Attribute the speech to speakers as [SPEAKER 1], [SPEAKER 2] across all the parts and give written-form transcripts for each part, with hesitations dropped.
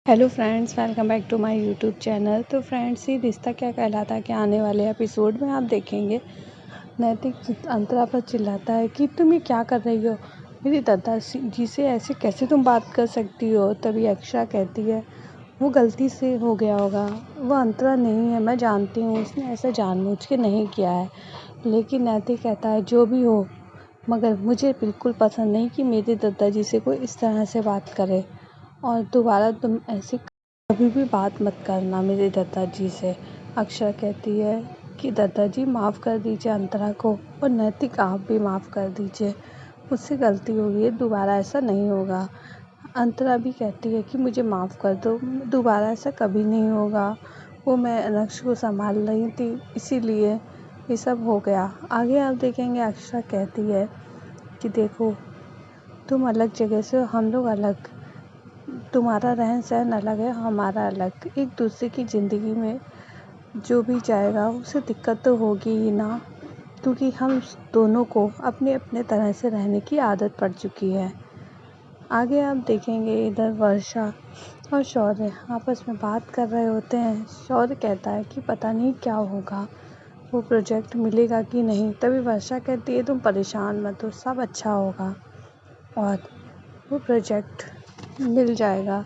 [SPEAKER 1] Hello friends, welcome back to my YouTube channel. तो friends, ये रिश्ता क्या कहलाता के आने वाले एपिसोड में आप देखेंगे नैतिक अंतरा पर चिल्लाता है कि तुम ये क्या कर रही हो, मेरी दादाजी से ऐसे कैसे तुम बात कर सकती हो। तभी अक्षा कहती है वो गलती से हो गया होगा, वो अंतरा नहीं है, मैं जानती हूँ उसने ऐसा जानबूझ के नहीं किया है। लेकिन नैतिक कहता है जो भी हो, मगर मुझे बिल्कुल पसंद नहीं कि मेरे दादाजी से कोई इस तरह से बात करे और दोबारा तुम ऐसी कभी भी बात मत करना मेरे दादाजी से। अक्षरा कहती है कि दादाजी माफ़ कर दीजिए अंतरा को, और नैतिक आप भी माफ़ कर दीजिए, मुझसे गलती हो गई है, दोबारा ऐसा नहीं होगा। अंतरा भी कहती है कि मुझे माफ़ कर दो, दोबारा ऐसा कभी नहीं होगा, वो मैं अनक्ष को संभाल रही थी इसीलिए ये सब हो गया। आगे आप देखेंगे अक्षरा कहती है कि देखो तुम अलग जगह से हो, हम लोग अलग, तुम्हारा रहन सहन अलग है, हमारा अलग। एक दूसरे की ज़िंदगी में जो भी जाएगा उसे दिक्कत तो होगी ही ना, क्योंकि हम दोनों को अपने अपने तरह से रहने की आदत पड़ चुकी है। आगे आप देखेंगे इधर वर्षा और शौर्य आपस में बात कर रहे होते हैं। शौर्य कहता है कि पता नहीं क्या होगा, वो प्रोजेक्ट मिलेगा कि नहीं। तभी वर्षा कहती है तुम परेशान मत हो, सब अच्छा होगा और वो प्रोजेक्ट मिल जाएगा।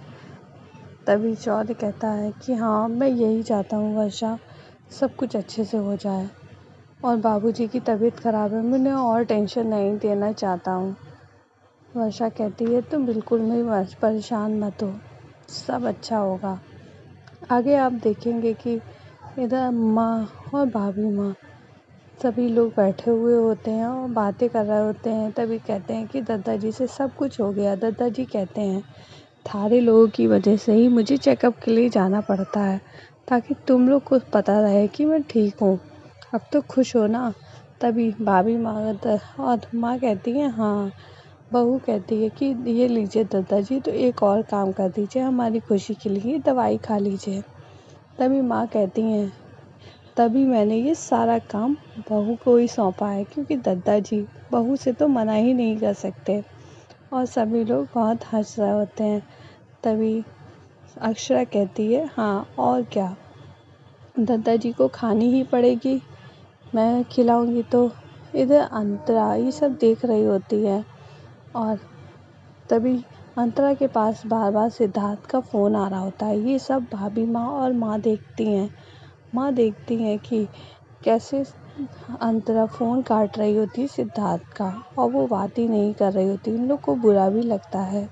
[SPEAKER 1] तभी शौर्य कहता है कि हाँ, मैं यही चाहता हूँ वर्षा, सब कुछ अच्छे से हो जाए, और बाबूजी की तबीयत ख़राब है, मैं उन्हें और टेंशन नहीं देना चाहता हूँ। वर्षा कहती है तुम बिल्कुल भी परेशान मत हो, सब अच्छा होगा। आगे आप देखेंगे कि इधर माँ और भाभी माँ सभी लोग बैठे हुए होते हैं और बातें कर रहे होते हैं। तभी कहते हैं कि दादाजी से सब कुछ हो गया। दादाजी कहते हैं थारे लोगों की वजह से ही मुझे चेकअप के लिए जाना पड़ता है, ताकि तुम लोग को पता रहे कि मैं ठीक हूँ। अब तो खुश हो ना। तभी भाभी माँ और माँ कहती है हाँ। बहू कहती है कि ये लीजिए दादाजी, तो एक और काम कर दीजिए हमारी खुशी के लिए, दवाई खा लीजिए। तभी माँ कहती हैं तभी मैंने ये सारा काम बहू को ही सौंपा है, क्योंकि दादाजी बहू से तो मना ही नहीं कर सकते। और सभी लोग बहुत हंस रहे होते हैं। तभी अक्षरा कहती है हाँ और क्या, दादाजी को खानी ही पड़ेगी, मैं खिलाऊंगी तो। इधर अंतरा ये सब देख रही होती है और तभी अंतरा के पास बार बार सिद्धार्थ का फ़ोन आ रहा होता है। ये सब भाभी माँ और माँ देखती हैं। माँ देखती हैं कि कैसे अंतरा फ़ोन काट रही होती है सिद्धार्थ का, और वो बात ही नहीं कर रही होती। उन लोग को बुरा भी लगता है।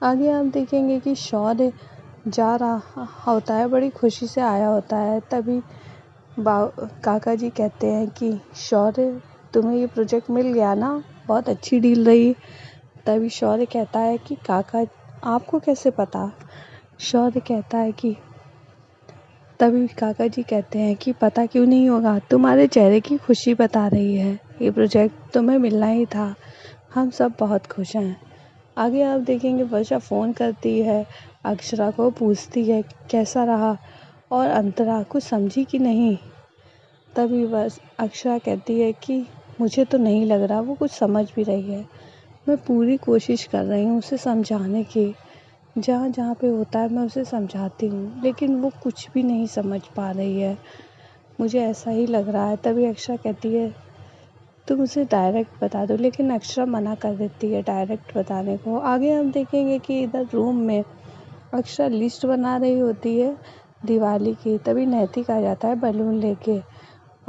[SPEAKER 1] आगे आप देखेंगे कि शौर्य जा रहा होता है, बड़ी खुशी से आया होता है। तभी काका जी कहते हैं कि शौर्य तुम्हें ये प्रोजेक्ट मिल गया ना, बहुत अच्छी डील रही। तभी शौर्य कहता है कि काका आपको कैसे पता। शौर्य कहता है कि तभी काका जी कहते हैं कि पता क्यों नहीं होगा, तुम्हारे चेहरे की खुशी बता रही है, ये प्रोजेक्ट तुम्हें मिलना ही था, हम सब बहुत खुश हैं। आगे आप देखेंगे वर्षा फ़ोन करती है, अक्षरा को पूछती है कैसा रहा, और अंतरा कुछ समझी कि नहीं। तभी बस अक्षरा कहती है कि मुझे तो नहीं लग रहा वो कुछ समझ भी रही है, मैं पूरी कोशिश कर रही हूँ उसे समझाने की, जहाँ जहाँ पे होता है मैं उसे समझाती हूँ, लेकिन वो कुछ भी नहीं समझ पा रही है, मुझे ऐसा ही लग रहा है। तभी अक्षरा कहती है तुम उसे डायरेक्ट बता दो, लेकिन अक्षरा मना कर देती है डायरेक्ट बताने को। आगे हम देखेंगे कि इधर रूम में अक्षरा लिस्ट बना रही होती है दिवाली की। तभी नैतिक आ जाता है बैलून लेके,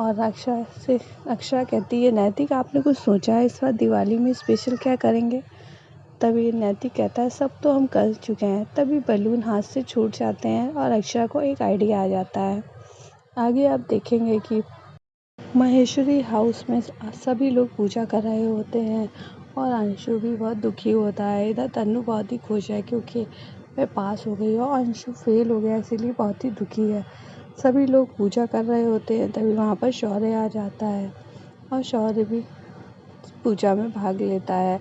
[SPEAKER 1] और अक्षरा कहती है नैतिक आपने कुछ सोचा है इस बार दिवाली में स्पेशल क्या करेंगे। तभी नैतिक कहता है सब तो हम कर चुके हैं। तभी बैलून हाथ से छूट जाते हैं और अक्षरा को एक आइडिया आ जाता है। आगे आप देखेंगे कि महेश्वरी हाउस में सभी लोग पूजा कर रहे होते हैं और अंशु भी बहुत दुखी होता है। इधर तन्नू बहुत ही खुश है क्योंकि मैं पास हो गई और अंशु फेल हो गया, इसीलिए बहुत ही दुखी है। सभी लोग पूजा कर रहे होते हैं। तभी वहाँ पर शौर्य आ जाता है और शौर्य भी पूजा में भाग लेता है।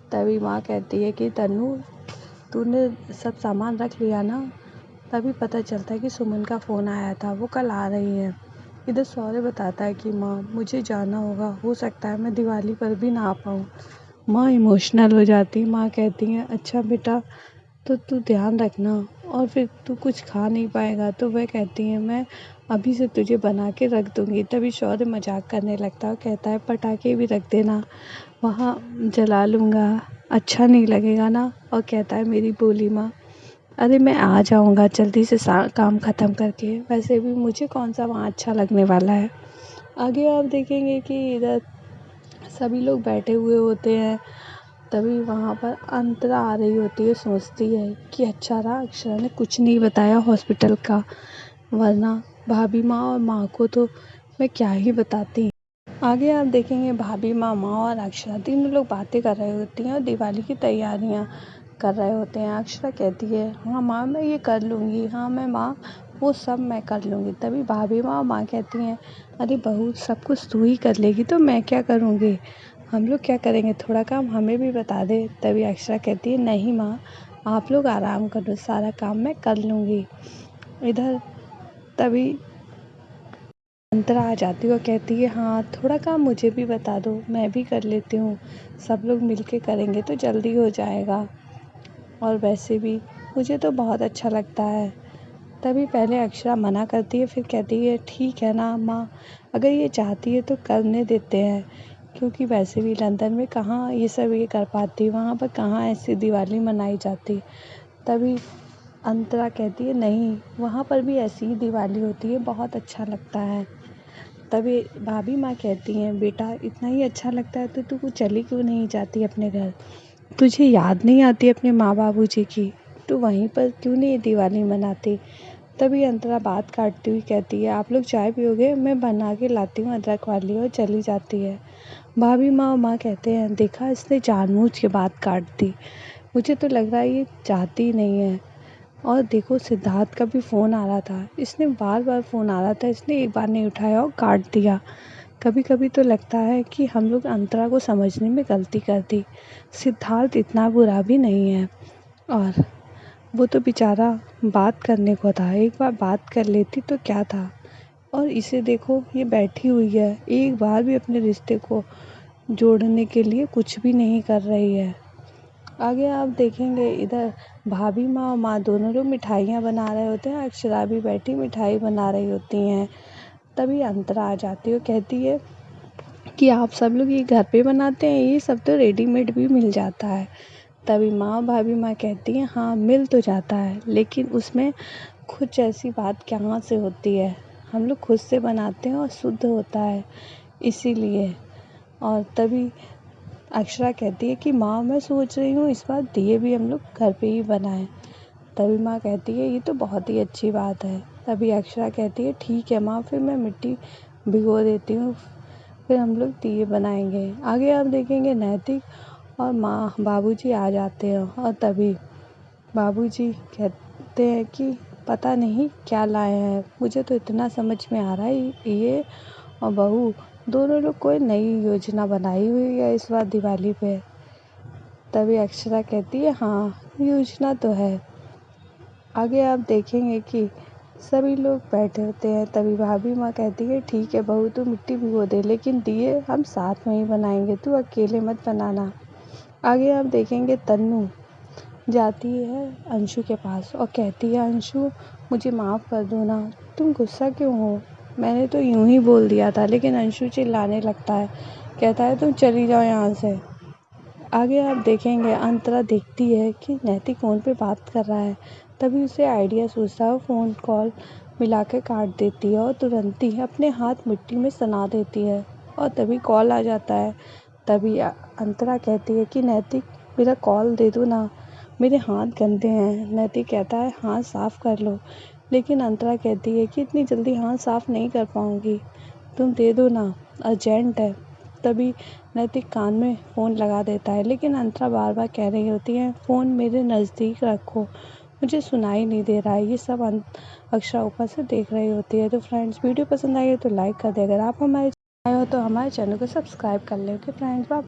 [SPEAKER 1] तभी माँ कहती है कि तन्नू तूने सब सामान रख लिया ना। तभी पता चलता है कि सुमन का फ़ोन आया था, वो कल आ रही है। इधर शौर्य बताता है कि माँ मुझे जाना होगा, हो सकता है मैं दिवाली पर भी ना आ पाऊँ। माँ इमोशनल हो जाती। माँ कहती हैं अच्छा बेटा, तो तू ध्यान रखना और फिर तू कुछ खा नहीं पाएगा। तो वह कहती है मैं अभी से तुझे बना के रख दूँगी। तभी शौर्य मज़ाक करने लगता है और कहता है पटाखे भी रख देना, वहाँ जला लूँगा, अच्छा नहीं लगेगा ना। और कहता है मेरी भोली माँ, अरे मैं आ जाऊँगा जल्दी से काम ख़त्म करके, वैसे भी मुझे कौन सा वहाँ अच्छा लगने वाला है। आगे आप देखेंगे कि इधर सभी लोग बैठे हुए होते हैं। तभी वहाँ पर अंतरा आ रही होती है, सोचती है कि अच्छा रहा अक्षरा ने कुछ नहीं बताया हॉस्पिटल का, वरना भाभी माँ और माँ को तो मैं क्या ही बताती। आगे आप देखेंगे भाभी माँ और अक्षरा तीनों लोग बातें कर रही होती हैं और दिवाली की तैयारियाँ कर रहे होते हैं। अक्षरा कहती है हाँ माँ मैं ये कर लूँगी, हाँ मैं माँ वो सब मैं कर लूँगी। तभी भाभी माँ और माँ कहती हैं अरे बहू सब कुछ तू ही कर लेगी तो मैं क्या करूँगी, हम लोग क्या करेंगे, थोड़ा काम हमें भी बता दे। तभी अक्षरा कहती है नहीं माँ आप लोग आराम करो, सारा काम मैं कर लूँगी। इधर तभी अंतरा आ जाती है और कहती है हाँ थोड़ा काम मुझे भी बता दो, मैं भी कर लेती हूँ, सब लोग मिलके करेंगे तो जल्दी हो जाएगा, और वैसे भी मुझे तो बहुत अच्छा लगता है। तभी पहले अक्षरा मना करती है, फिर कहती है ठीक है ना माँ, अगर ये चाहती है तो करने देते हैं, क्योंकि वैसे भी लंदन में कहाँ ये सब ये कर पाती, वहाँ पर कहाँ ऐसी दिवाली मनाई जाती। तभी अंतरा कहती है नहीं वहाँ पर भी ऐसी ही दिवाली होती है, बहुत अच्छा लगता है। तभी भाभी माँ कहती हैं बेटा इतना ही अच्छा लगता है तो तू चली क्यों नहीं जाती अपने घर, तुझे याद नहीं आती अपने माँ बाबूजी की, तू वहीं पर क्यों नहीं दिवाली मनाती। तभी अंतरा बात काटती हुई कहती है आप लोग चाय पियोगे, मैं बना के लाती हूँ अदरक वाली, और चली जाती है। भाभी माँ और माँ कहते हैं देखा इसने जानबूझ के बात काट दी, मुझे तो लग रहा है ये चाहती ही नहीं है। और देखो सिद्धार्थ का भी फ़ोन आ रहा था, इसने बार बार फ़ोन आ रहा था, इसने एक बार नहीं उठाया और काट दिया। कभी कभी तो लगता है कि हम लोग अंतरा को समझने में गलती कर दी, सिद्धार्थ इतना बुरा भी नहीं है, और वो तो बेचारा बात करने को था, एक बार बात कर लेती तो क्या था। और इसे देखो ये बैठी हुई है, एक बार भी अपने रिश्ते को जोड़ने के लिए कुछ भी नहीं कर रही है। आगे आप देखेंगे इधर भाभी माँ और माँ दोनों लोग मिठाइयाँ बना रहे होते हैं, अक्षरा भी बैठी मिठाई बना रही होती हैं। तभी अंतरा आ जाती है और कहती है कि आप सब लोग ये घर पे बनाते हैं, ये सब तो रेडीमेड भी मिल जाता है। तभी माँ भाभी माँ कहती हैं हाँ मिल तो जाता है, लेकिन उसमें कुछ ऐसी बात कहाँ से होती है, हम लोग खुद से बनाते हैं और शुद्ध होता है इसीलिए। और तभी अक्षरा कहती है कि माँ मैं सोच रही हूँ इस बार दिए भी हम लोग घर पे ही बनाएं। तभी माँ कहती है ये तो बहुत ही अच्छी बात है। तभी अक्षरा कहती है ठीक है माँ, फिर मैं मिट्टी भिगो देती हूँ, फिर हम लोग दिए बनाएंगे। आगे आप देखेंगे नैतिक और माँ बाबूजी आ जाते हैं, और तभी बाबूजी कहते हैं कि पता नहीं क्या लाए हैं, मुझे तो इतना समझ में आ रहा है ये और बहू दोनों लोग कोई नई योजना बनाई हुई है इस बार दिवाली पे। तभी अक्षरा कहती है हाँ योजना तो है। आगे आप देखेंगे कि सभी लोग बैठे होते हैं। तभी भाभी माँ कहती है ठीक है बहू तू मिट्टी भिगो दे, लेकिन दिए हम साथ में ही बनाएंगे, तू अकेले मत बनाना। आगे आप देखेंगे तन्नू जाती है अंशु के पास और कहती है अंशु मुझे माफ़ कर दो ना, तुम गुस्सा क्यों हो, मैंने तो यूं ही बोल दिया था। लेकिन अंशु चिल्लाने लगता है, कहता है तुम चली जाओ यहाँ से। आगे आप देखेंगे अंतरा देखती है कि नैतिक फ़ोन पे बात कर रहा है। तभी उसे आइडिया सूझता है, वो फ़ोन कॉल मिला के काट देती है और तुरंत ही अपने हाथ मिट्टी में सना देती है, और तभी कॉल आ जाता है। तभी अंतरा कहती है कि नैतिक मेरा कॉल दे दो ना, मेरे हाथ गंदे हैं। नैतिक कहता है हाथ साफ़ कर लो, लेकिन अंतरा कहती है कि इतनी जल्दी हाथ साफ़ नहीं कर पाऊँगी, तुम दे दो ना, अर्जेंट है। तभी नैतिक कान में फ़ोन लगा देता है, लेकिन अंतरा बार बार कह रही होती है फ़ोन मेरे नज़दीक रखो, मुझे सुनाई नहीं दे रहा है। ये सब अक्षरा ऊपर से देख रही होती है। तो फ्रेंड्स वीडियो पसंद आई है तो लाइक कर दे, अगर आप हमारे आए हो तो हमारे चैनल को सब्सक्राइब कर ले। Okay friends bye.